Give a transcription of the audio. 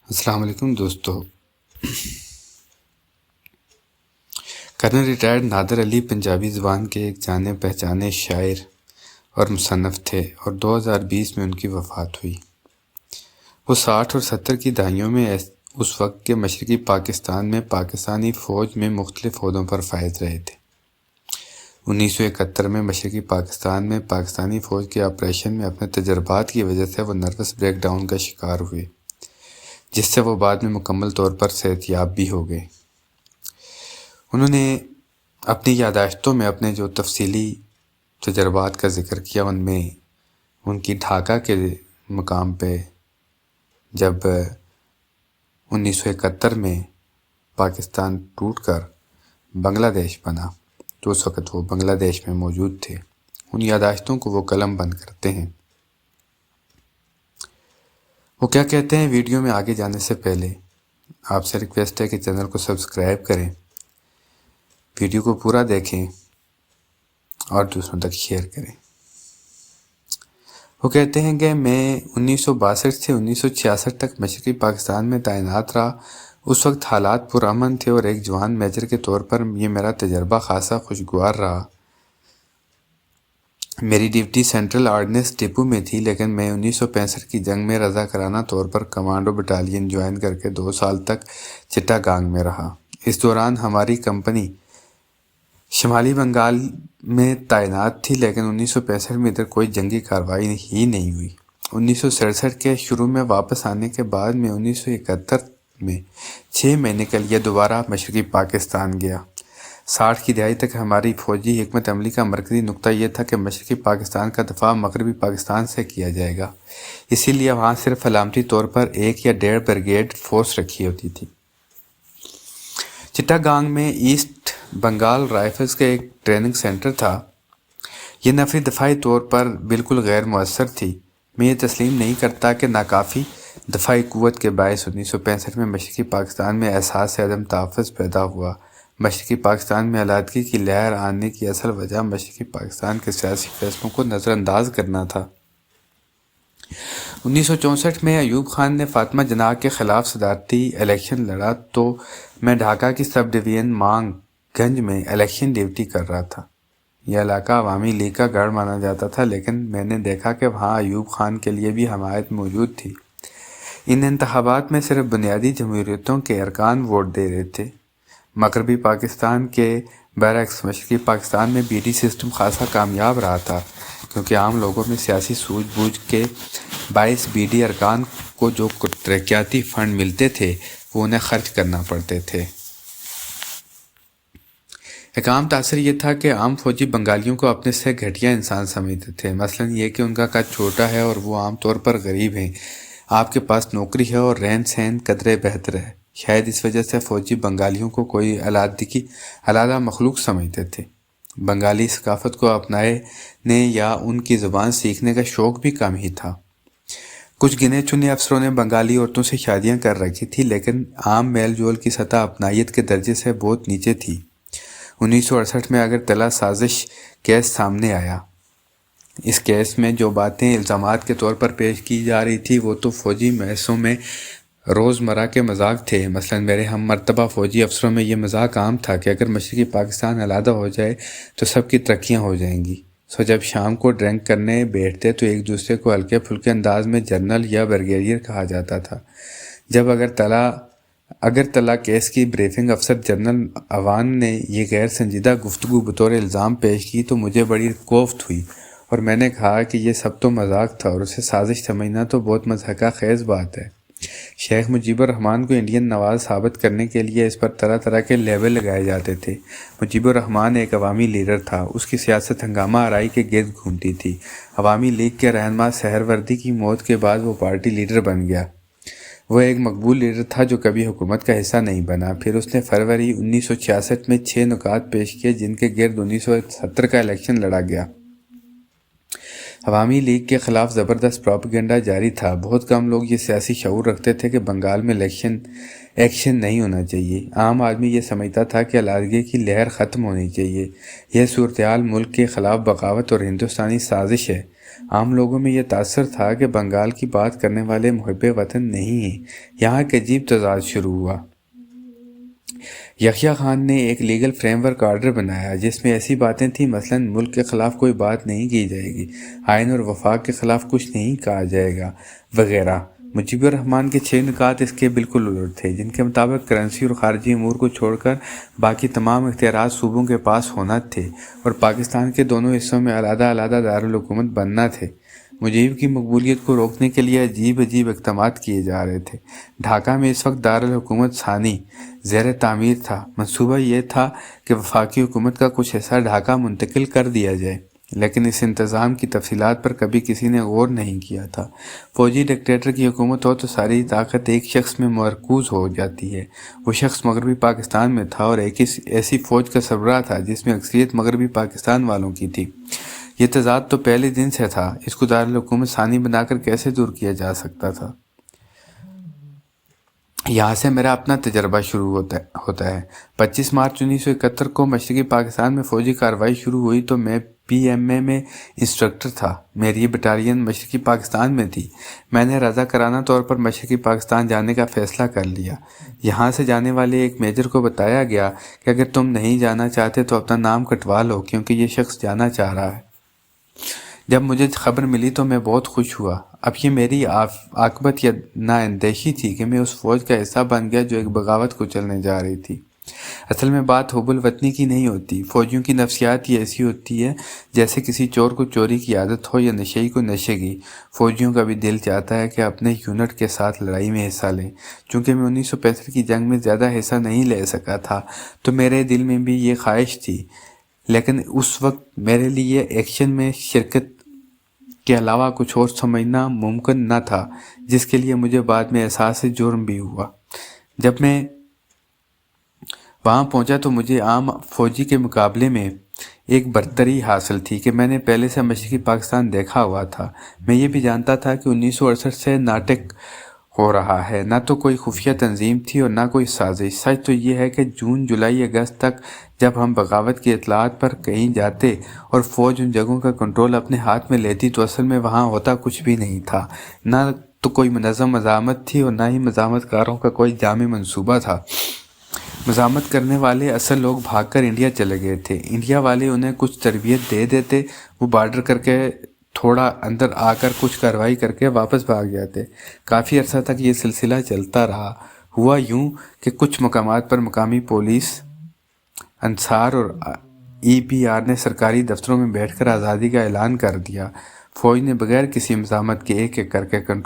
السلام علیکم دوستو۔ کرنل ریٹائرڈ نادر علی پنجابی زبان کے ایک جانے پہچانے شاعر اور مصنف تھے اور 2020 میں ان کی وفات ہوئی۔ وہ 60 اور 70 کی دہائیوں میں اس وقت کے مشرقی پاکستان میں پاکستانی فوج میں مختلف عہدوں پر فائز رہے تھے۔ 1971 میں مشرقی پاکستان میں پاکستانی فوج کے آپریشن میں اپنے تجربات کی وجہ سے وہ نروس بریک ڈاؤن کا شکار ہوئے، جس سے وہ بعد میں مکمل طور پر صحت یاب بھی ہو گئے۔ انہوں نے اپنی یادداشتوں میں اپنے جو تفصیلی تجربات کا ذکر کیا، ان میں ان کی ڈھاکہ کے مقام پہ جب 1971 میں پاکستان ٹوٹ کر بنگلہ دیش بنا تو اس وقت وہ بنگلہ دیش میں موجود تھے، ان یادداشتوں کو وہ قلم بند کرتے ہیں۔ وہ کیا کہتے ہیں، ویڈیو میں آگے جانے سے پہلے آپ سے ریکویسٹ ہے کہ چینل کو سبسکرائب کریں، ویڈیو کو پورا دیکھیں اور دوسروں تک شیئر کریں۔ وہ کہتے ہیں کہ میں 1962 سے 1966 تک مشرقی پاکستان میں تعینات رہا۔ اس وقت حالات پرامن تھے اور ایک جوان میجر کے طور پر یہ میرا تجربہ خاصا خوشگوار رہا۔ میری ڈیوٹی سینٹرل آرڈننس ڈپو میں تھی، لیکن میں 1965 کی جنگ میں رضاکارانہ طور پر کمانڈو بٹالین جوائن کر کے 2 سال تک چٹاگانگ میں رہا۔ اس دوران ہماری کمپنی شمالی بنگال میں تعینات تھی، لیکن 1965 میں ادھر کوئی جنگی کارروائی ہی نہیں ہوئی۔ 1967 کے شروع میں واپس آنے کے بعد میں 1971 میں 6 مہینے کے لیے دوبارہ مشرقی پاکستان گیا۔ 60 کی دہائی تک ہماری فوجی حکمت عملی کا مرکزی نقطہ یہ تھا کہ مشرقی پاکستان کا دفاع مغربی پاکستان سے کیا جائے گا، اسی لیے وہاں صرف علامتی طور پر 1 یا 1.5 بریگیڈ فورس رکھی ہوتی تھی۔ چٹاگانگ میں ایسٹ بنگال رائفلز کا ایک ٹریننگ سینٹر تھا۔ یہ نفری دفاعی طور پر بالکل غیر مؤثر تھی۔ میں یہ تسلیم نہیں کرتا کہ ناکافی دفاعی قوت کے باعث 1965 میں مشرقی پاکستان میں احساس عدم تحفظ پیدا ہوا۔ مشرقی پاکستان میں علیحدگی کی لہر آنے کی اصل وجہ مشرقی پاکستان کے سیاسی فیصلوں کو نظر انداز کرنا تھا۔ 1964 میں ایوب خان نے فاطمہ جناح کے خلاف صدارتی الیکشن لڑا تو میں ڈھاکہ کی سب ڈویژن مانگ گنج میں الیکشن ڈیوٹی کر رہا تھا۔ یہ علاقہ عوامی لیگ کا گڑھ مانا جاتا تھا، لیکن میں نے دیکھا کہ وہاں ایوب خان کے لیے بھی حمایت موجود تھی۔ ان انتخابات میں صرف بنیادی جمہوریتوں کے ارکان ووٹ دے رہے تھے۔ مغربی پاکستان کے برعکس مشرقی پاکستان میں بی ڈی سسٹم خاصا کامیاب رہا تھا، کیونکہ عام لوگوں میں سیاسی سوجھ بوجھ کے باعث بی ڈی ارکان کو جو ترقیاتی فنڈ ملتے تھے وہ انہیں خرچ کرنا پڑتے تھے۔ ایک عام تاثر یہ تھا کہ عام فوجی بنگالیوں کو اپنے سے گھٹیا انسان سمجھتے تھے، مثلا یہ کہ ان کا قد چھوٹا ہے اور وہ عام طور پر غریب ہیں، آپ کے پاس نوکری ہے اور رہن سہن قدرے بہتر ہے۔ شاید اس وجہ سے فوجی بنگالیوں کو کوئی علیحدہ مخلوق سمجھتے تھے۔ بنگالی ثقافت کو اپنانے یا ان کی زبان سیکھنے کا شوق بھی کم ہی تھا۔ کچھ گنے چنے افسروں نے بنگالی عورتوں سے شادیاں کر رکھی تھی، لیکن عام میل جول کی سطح اپنائیت کے درجے سے بہت نیچے تھی۔ 1968 میں اگر تلا سازش کیس سامنے آیا، اس کیس میں جو باتیں الزامات کے طور پر پیش کی جا رہی تھی وہ تو فوجی محسوں میں روزمرہ کے مذاق تھے۔ مثلا میرے ہم مرتبہ فوجی افسروں میں یہ مذاق عام تھا کہ اگر مشرقی پاکستان علیحدہ ہو جائے تو سب کی ترقیاں ہو جائیں گی۔ جب شام کو ڈرنک کرنے بیٹھتے تو ایک دوسرے کو ہلکے پھلکے انداز میں جنرل یا بریگیڈیئر کہا جاتا تھا۔ جب اگر تلا کیس کی بریفنگ افسر جنرل اوان نے یہ غیر سنجیدہ گفتگو بطور الزام پیش کی تو مجھے بڑی کوفت ہوئی اور میں نے کہا کہ یہ سب تو مذاق تھا اور اسے سازش سمجھنا تو بہت مضحکہ خیز بات ہے۔ شیخ مجیب الرحمن کو انڈین نواز ثابت کرنے کے لیے اس پر طرح طرح کے لیبل لگائے جاتے تھے۔ مجیب الرحمن ایک عوامی لیڈر تھا، اس کی سیاست ہنگامہ آرائی کے گرد گھومتی تھی۔ عوامی لیگ کے رہنما سہروردی کی موت کے بعد وہ پارٹی لیڈر بن گیا۔ وہ ایک مقبول لیڈر تھا جو کبھی حکومت کا حصہ نہیں بنا۔ پھر اس نے فروری 1966 میں 6 نکات پیش کیے جن کے گرد 1970 کا الیکشن لڑا گیا۔ عوامی لیگ کے خلاف زبردست پروپیگنڈا جاری تھا۔ بہت کم لوگ یہ سیاسی شعور رکھتے تھے کہ بنگال میں ایکشن نہیں ہونا چاہیے۔ عام آدمی یہ سمجھتا تھا کہ علیحدگی کی لہر ختم ہونی چاہیے۔ یہ صورتحال ملک کے خلاف بغاوت اور ہندوستانی سازش ہے۔ عام لوگوں میں یہ تاثر تھا کہ بنگال کی بات کرنے والے محب وطن نہیں ہیں۔ یہاں ایک عجیب تضاد شروع ہوا۔ یحییٰ خان نے ایک لیگل فریم ورک آرڈر بنایا جس میں ایسی باتیں تھیں، مثلا ملک کے خلاف کوئی بات نہیں کی جائے گی، آئین اور وفاق کے خلاف کچھ نہیں کہا جائے گا، وغیرہ۔ مجیب الرحمان کے 6 نکات اس کے بالکل الٹ تھے، جن کے مطابق کرنسی اور خارجی امور کو چھوڑ کر باقی تمام اختیارات صوبوں کے پاس ہونا تھے اور پاکستان کے دونوں حصوں میں علیحدہ علیحدہ دارالحکومت بننا تھے۔ مجیب کی مقبولیت کو روکنے کے لیے عجیب اقدامات کیے جا رہے تھے۔ ڈھاکہ میں اس وقت دارالحکومت ثانی زیر تعمیر تھا۔ منصوبہ یہ تھا کہ وفاقی حکومت کا کچھ حصہ ڈھاکہ منتقل کر دیا جائے، لیکن اس انتظام کی تفصیلات پر کبھی کسی نے غور نہیں کیا تھا۔ فوجی ڈکٹیٹر کی حکومت ہو تو ساری طاقت ایک شخص میں مرکوز ہو جاتی ہے۔ وہ شخص مغربی پاکستان میں تھا اور ایک ایسی فوج کا سربراہ تھا جس میں اکثریت مغربی پاکستان والوں کی تھی۔ یہ تضاد تو پہلے دن سے تھا، اس کو دارالحکومت ثانی بنا کر کیسے دور کیا جا سکتا تھا؟ یہاں سے میرا اپنا تجربہ شروع ہوتا ہے۔ 25 مارچ 1971 کو مشرقی پاکستان میں فوجی کارروائی شروع ہوئی تو میں پی ایم اے میں انسٹرکٹر تھا۔ میری بٹالین مشرقی پاکستان میں تھی۔ میں نے رضاکارانہ طور پر مشرقی پاکستان جانے کا فیصلہ کر لیا۔ یہاں سے جانے والے ایک میجر کو بتایا گیا کہ اگر تم نہیں جانا چاہتے تو اپنا نام کٹوا لو کیونکہ یہ شخص جانا چاہ رہا ہے۔ جب مجھے خبر ملی تو میں بہت خوش ہوا۔ اب یہ میری عاقبت یا نااندیشی تھی کہ میں اس فوج کا حصہ بن گیا جو ایک بغاوت کو چلنے جا رہی تھی۔ اصل میں بات حب الوطنی کی نہیں ہوتی۔ فوجیوں کی نفسیات یہ ایسی ہوتی ہے جیسے کسی چور کو چوری کی عادت ہو یا نشئی کو نشے کی۔ فوجیوں کا بھی دل چاہتا ہے کہ اپنے یونٹ کے ساتھ لڑائی میں حصہ لیں۔ چونکہ میں 1965 کی جنگ میں زیادہ حصہ نہیں لے سکا تھا تو میرے دل میں بھی یہ خواہش تھی، لیکن اس وقت میرے لیے ایکشن میں شرکت کے علاوہ کچھ اور سمجھنا ممکن نہ تھا، جس کے لیے مجھے بعد میں احساس جرم بھی ہوا۔ جب میں وہاں پہنچا تو مجھے عام فوجی کے مقابلے میں ایک برتری حاصل تھی کہ میں نے پہلے سے مشرقی پاکستان دیکھا ہوا تھا۔ میں یہ بھی جانتا تھا کہ 1968 سے ناٹک ہو رہا ہے، نہ تو کوئی خفیہ تنظیم تھی اور نہ کوئی سازش۔ سچ تو یہ ہے کہ جون، جولائی، اگست تک جب ہم بغاوت کی اطلاعات پر کہیں جاتے اور فوج ان جگہوں کا کنٹرول اپنے ہاتھ میں لیتی تو اصل میں وہاں ہوتا کچھ بھی نہیں تھا۔ نہ تو کوئی منظم مزاحمت تھی اور نہ ہی مزاحمت کاروں کا کوئی جامع منصوبہ تھا۔ مزاحمت کرنے والے اصل لوگ بھاگ کر انڈیا چلے گئے تھے۔ انڈیا والے انہیں کچھ تربیت دے دیتے، وہ بارڈر کر کے تھوڑا اندر آ کر کچھ کارروائی کر کے واپس بھاگ جاتے۔ کافی عرصہ تک یہ سلسلہ چلتا رہا۔ ہوا یوں کہ کچھ مقامات پر مقامی پولیس، انصار اور ای پی آر نے سرکاری دفتروں میں بیٹھ کر آزادی کا اعلان کر دیا۔ فوج نے بغیر کسی مزاحمت کے ایک ایک کر کے کنٹرول